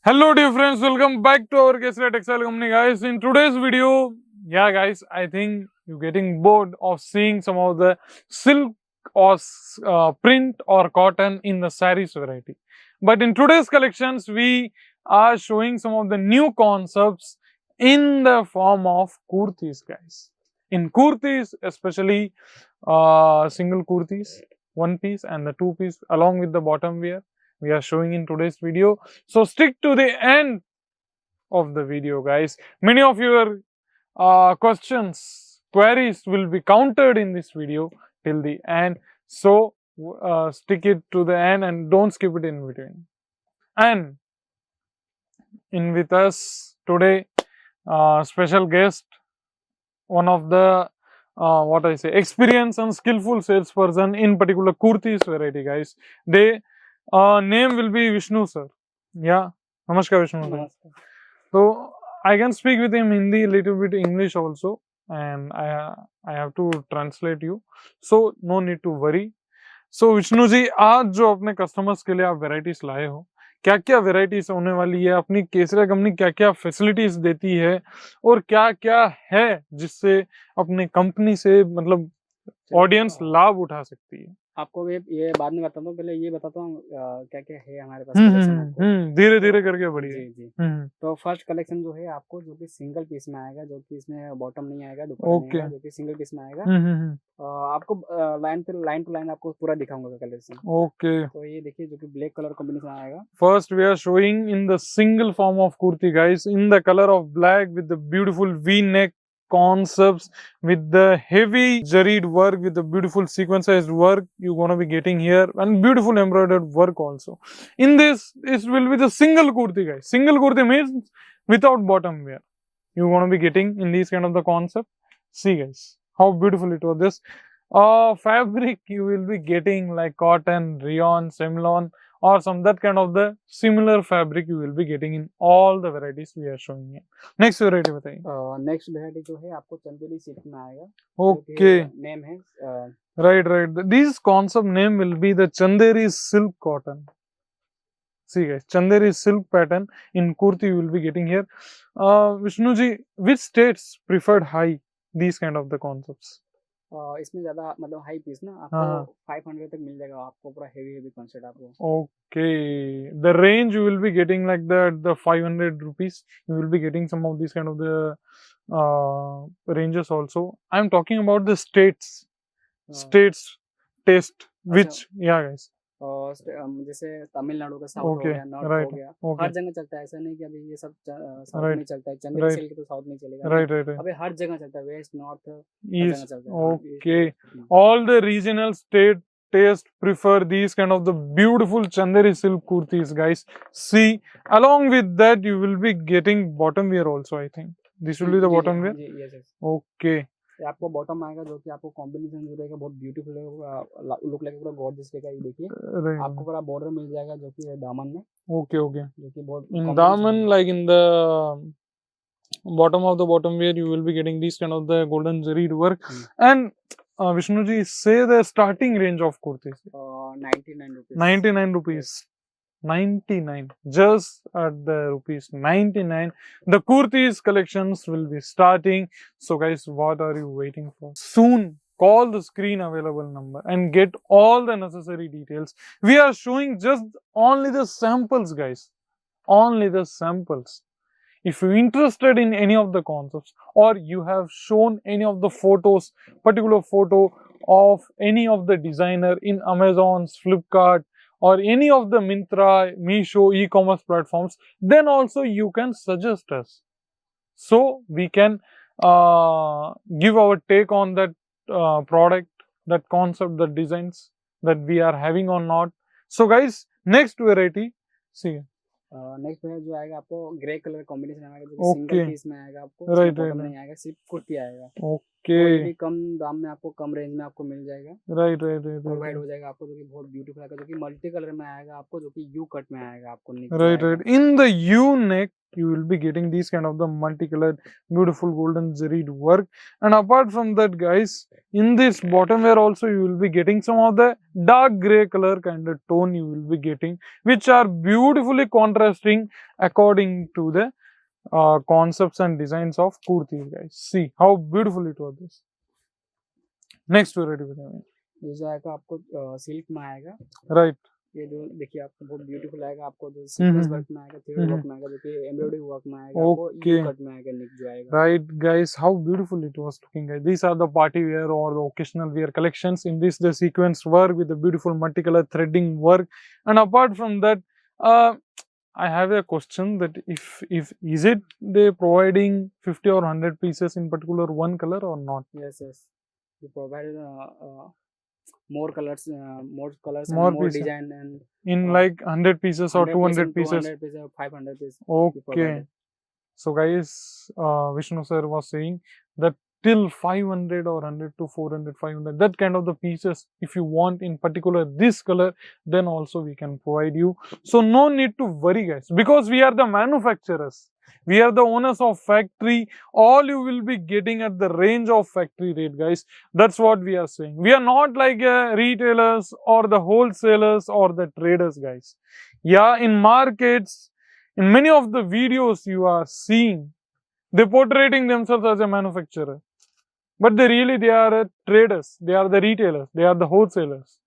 Hello dear friends, welcome back to our Kesaria Textile company guys. In today's video, guys, I think you're getting bored of seeing some of the silk or print or cotton in the sarees variety. But in today's collections, we are showing some of the new concepts in the form of kurtis guys. In kurtis, especially single kurtis, one piece and the two piece along with the bottom wear. We are showing in today's video. So stick to the end of the video guys. Many of your questions, queries will be countered in this video till the end. So stick it to the end and don't skip it in between. And in with us today, special guest, one of the experienced and skillful salesperson in particular kurtis variety guys. They name will be Vishnu sir. Yeah, namaskar Vishnu sir. So I can speak with him Hindi, little bit English also, and I have to translate you. So no need to worry. So Vishnu ji, आज जो अपने customers के लिए आप varieties लाए हो, क्या क्या वेराइटीज होने वाली है, अपनी केसरिया कंपनी क्या क्या फैसिलिटीज देती है और क्या क्या है जिससे अपने कंपनी से मतलब ऑडियंस लाभ उठा सकती है? आपको ये बाद में बताता हूँ, पहले ये बताता हूँ क्या क्या है हमारे पास कलेक्शन। धीरे धीरे करके बढ़िए। जी जी। तो फर्स्ट कलेक्शन जो है आपको जो कि सिंगल पीस में आएगा, जो कि इसमें बॉटम नहीं आएगा, दुपट्टा नहीं आएगा, जो कि सिंगल पीस में आएगा। आपको लाइन टू लाइन आपको पूरा दिखाऊंगा कलेक्शन। ओके, तो ये देखिए जो कि ब्लैक कलर कॉम्बिनेशन आएगा। First we are showing in the single form of kurti guys, in the colour of black with the beautiful V neck concepts, with the heavy zaried work, with the beautiful sequenced work you're going to be getting here, and beautiful embroidered work also. In this, it will be the single kurti guys. Single kurti means without bottom wear. You're going to be getting in these kind of the concept. See guys, how beautiful it was. This fabric you will be getting like cotton, rayon, semlon, or some that kind of the similar fabric you will be getting in all the varieties we are showing here. Next variety बताइए। Next variety जो है आपको Chanderi silk में आएगा। Okay, name है right. This concept name will be the Chanderi silk cotton. See guys, Chanderi silk pattern in kurti you will be getting here. Vishnu ji, which states preferred high these kind of the concepts? इसमें ज्यादा मतलब high piece ना आपको 500 तक मिल जाएगा, आपको पूरा heavy concept आपको। Okay, the range you will be getting like the 500 rupees. You will be getting some of these kind of the ranges also. I am talking about the states taste, which guys. जैसे तमिलनाडु का south हो गया, north हो गया, हर जगह चलता है। ऐसा नहीं कि अभी ये सब साउथ में चलता है, चंदेरी सिल्क तो साउथ में चलेगा। राइट, अभी हर जगह चलता है, west north east. Okay, all the regional state taste prefer these kind of the beautiful Chanderi silk kurtis guys. See, along with that you will be getting bottom wear also. I think this will be the bottom wear. yes. Okay, आपको bottom आएगा जो कि आपको combination जो रहेगा बहुत beautiful look लगेगा, पूरा गॉर्जियस रहेगा। ये देखिए आपको पूरा बॉर्डर मिल जाएगा जो कि दामन में। ओके, जो कि बहुत in daman, like in the bottom of the bottom wear you will be getting these kind of the golden zaried work. And Vishnu ji, say the starting range of kurtis. 99 rupees. 99 rupees. 99, just at the rupees 99 the kurtis collections will be starting. So guys, what are you waiting for? Soon call the screen available number and get all the necessary details. We are showing just only the samples guys, only the samples. If you're interested in any of the concepts, or you have shown any of the photos, particular photo of any of the designer in Amazon's, Flipkart, or any of the Myntra, Meesho e-commerce platforms, then also you can suggest us, so we can give our take on that product, that concept, the designs that we are having or not. So guys, next variety, see. Next में जो आएगा आपको grey colour combination आएगा, जो single piece में आएगा, आपको right नहीं आएगा, सिर्फ कुर्ती आएगा। ओके, तो कम दाम में आपको, कम रेंज में आपको मिल जाएगा। राइट, प्रोवाइड हो जाएगा आपको, जो कि बहुत ब्यूटीफुल आएगा, जो कि मल्टी कलर में आएगा आपको, जो कि यू कट में आएगा आपको। Right, in the you neck you will be getting these kind of the multicolored beautiful golden zaried work. And apart from that guys, in this bottom wear also you will be getting some of the dark gray color kind of tone you will be getting, which are beautifully contrasting according to the concepts and designs of kurtis guys. See how beautiful it was this. Next variety बताइए. ये जो आएगा आपको silk में आएगा, Right. ये जो देखिए आपको बहुत ब्यूटीफुल आएगा, आपको जो सीक्वेंस वर्क में आएगा, थ्रेड वर्क में आएगा, जो कि एम्ब्रॉयडरी वर्क में आएगा, आपको Okay. यू कट में आएगा निक जो आएगा. Right, guys, how beautiful it was looking, guys. These are the party wear or the occasional wear collections. In this, the sequence work with the beautiful multicolor threading work. And apart from that, I have a question that if is it they providing 50 or 100 pieces in particular one color or not? Yes, yes. We provided more colors, more More and more pieces. design and In like 100 pieces or 200 pieces? 200 pieces, 500 pieces. Okay. So guys, Vishnu sir was saying that till 500 or 100 to 400, 500, that kind of the pieces, if you want in particular this color, then also we can provide you. So no need to worry guys, because we are the manufacturers. We are the owners of factory. All you will be getting at the range of factory rate guys. That's what we are saying. We are not like retailers or the wholesalers or the traders guys. Yeah, in markets, in many of the videos you are seeing, they're portraying themselves as a manufacturer. But they are traders, they are the retailers, they are the wholesalers.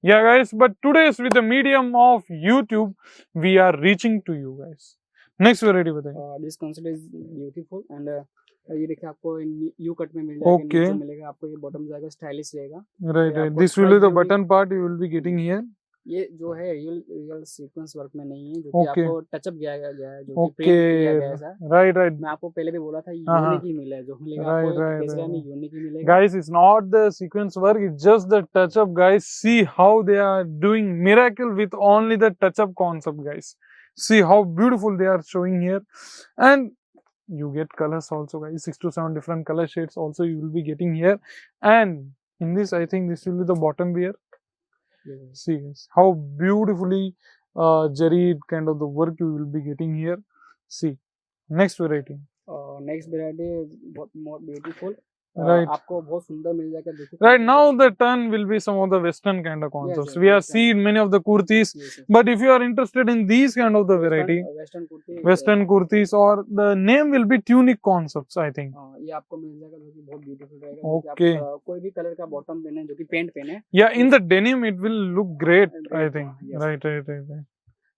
Yeah guys, but today's with the medium of YouTube, we are reaching to you guys. Next variety बताइए. This concept is beautiful and ये देखिए आपको you cut में मिल जाएगा, Okay. नीचे मिलेगा आपको, ये बॉटम जाएगा स्टाइलिश रहेगा. Right, right. आपको This will be the थोड़ा button part you will be getting here. ये जो है रियल सीक्वेंस वर्क में नहीं है, जो कि Okay. आपको टचअप किया गया है, जो कि प्रिंट किया गया है ऐसा. Right, right. मैं आपको पहले भी बोला था हाँ, यूनिक ही मिला है, जो मिलेगा Right, आपको right, केसरिया में right. यूनिक ही मिलेगा. Guys, it's not the sequence work, it's just the touch up guys. See how they are doing miracle with only the touch up concept guys. See how beautiful they are showing here. And you get colors also guys, 6 to 7 different color shades also you will be getting here. And in this I think this will be the bottom wear. Yes. See guys, how beautifully jaried kind of the work you will be getting here. See, next variety. Next variety बहुत more beautiful. Right. आपको बहुत सुंदर मिल जाएगा. देखिए Right now the turn will be some of the western kind of concepts. yes, We have western. seen many of the kurtis, Yes, yes. but if you are interested in these kind of the variety, western kurti, western kurtis, or the name will be tunic concepts I think. ये आपको मिल जाएगा, जो कि बहुत beautiful रहेगा. जो कि Okay. आप कोई भी कलर का बॉटम पहने, जो कि पेंट पहने. Yeah, in the denim it will look great I think. Yes. Right, right, right, right.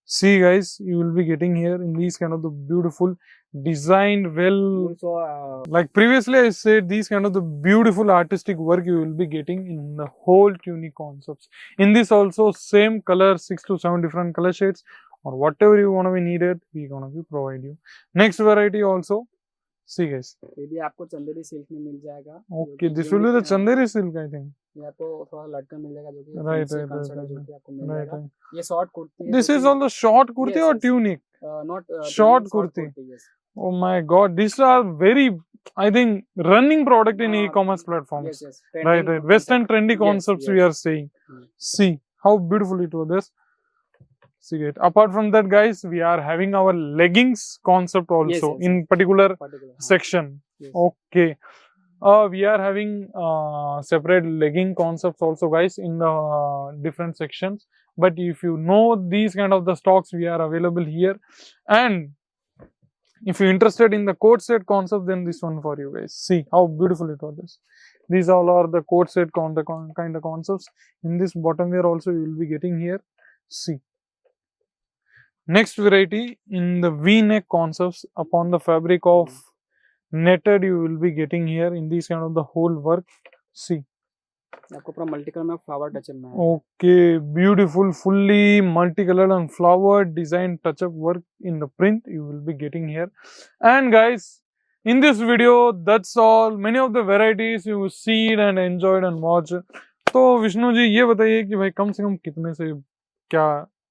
See guys, you will be getting here in these kind of the beautiful designed well, Also, like previously I said, these kind of the beautiful artistic work you will be getting in the whole tunic concepts. In this also same color, 6 to 7 different color shades or whatever you want to be needed, we gonna be provide you. Next variety also, see guys. ये भी आपको Chanderi silk में मिल जाएगा. Okay, this will be the chanderi silk I think. ये आपको थोड़ा लटकन मिल जाएगा, जो कि Right, fancy right, concept है, right, जो कि आपको मिल Right, जाएगा. right. ये शॉर्ट कुर्ती है, This जो is कि, on the short kurti Yes, or yes. tunic? not short short kurti. yes. Oh my god, these are very, I think, running product in e-commerce platforms. Yes, yes. Right, Trending right. concept. Western trendy Yes, concepts we yes. are saying. Hmm. See how beautiful it was. This. See it. Apart from that, guys, we are having our leggings concept also Yes, yes, in particular Particular, हाँ. section. Yes. Okay. We are having separate legging concepts also, guys, in the different sections. But if you know these kind of the stocks, we are available here. And if you're interested in the coat set concept, then this one for you guys. See how beautiful it was. These all are the coat set kind of concepts. In this bottom wear also you will be getting here. See. Next variety in the V-neck concepts upon the fabric of netted you will be getting here in these kind of the whole work. See. आपको पूरा multi colour में flower touch में है. Okay, beautiful, fully multicolored and flowered design touch-up work in the print you will be getting here. And guys, in this video, that's all. Many of the varieties you see and enjoyed and watched. तो विष्णु जी ये बताइए कि भाई कम से कम कितने से क्या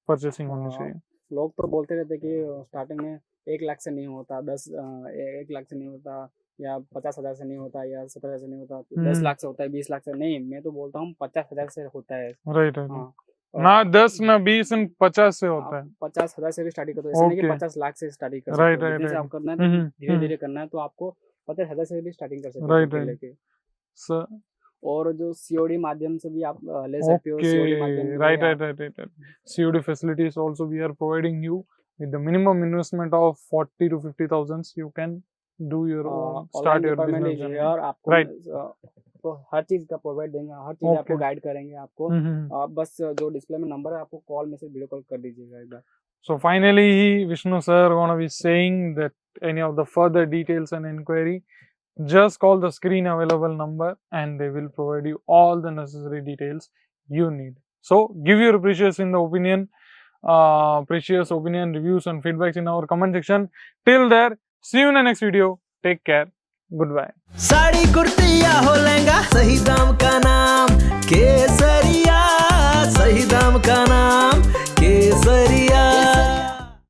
purchasing होनी चाहिए? लोग तो बोलते रहते कि स्टार्टिंग में 1 लाख से नहीं होता, 1 लाख से नहीं होता, या 50,000 से नहीं होता, या 70,000 से नहीं होता, 10 लाख से होता है, 20 लाख से नहीं. मैं तो बोलता हूँ 50,000 से होता है. राइट, हाँ, ना 10 ना 20 ना 50 से होता है। 50,000 से भी स्टार्टिंग करते हो, ऐसे नहीं कि Okay. 50 लाख से स्टार्टिंग कर Right, सकते हो। right, business right. आप करना है हम्म, धीरे धीरे करना है तो आपको 50,000 से भी स्टार्टिंग कर सकते हो Right, retail right. लेके। So, और जो सीओडी माध्यम से भी आप ले सकते हो। सीओडी माध्यम okay, जो right, है right, right, right, right. COD facilities also we are providing you with the minimum investment of 40 to 50,000. You can do your own, start online your department business है journey. और आपको Right. तो हर चीज का provide देंगे, हर चीज आपको Okay. गाइड करेंगे आपको। Mhm. आप बस जो डिस्प्ले में नंबर है आपको कॉल में से वीडियो कॉल कर दीजिएगा एक बार। So finally, Vishnu sir gonna be saying that any of the further details and inquiry, just call the screen available number and they will provide you all the necessary details you need. So give your precious reviews and feedbacks in our comment section. Till there, see you in the next video. Take care. Goodbye. Sari kurti या हो लहंगा, सही दाम का नाम केसरिया, सही दाम का नाम केसरिया।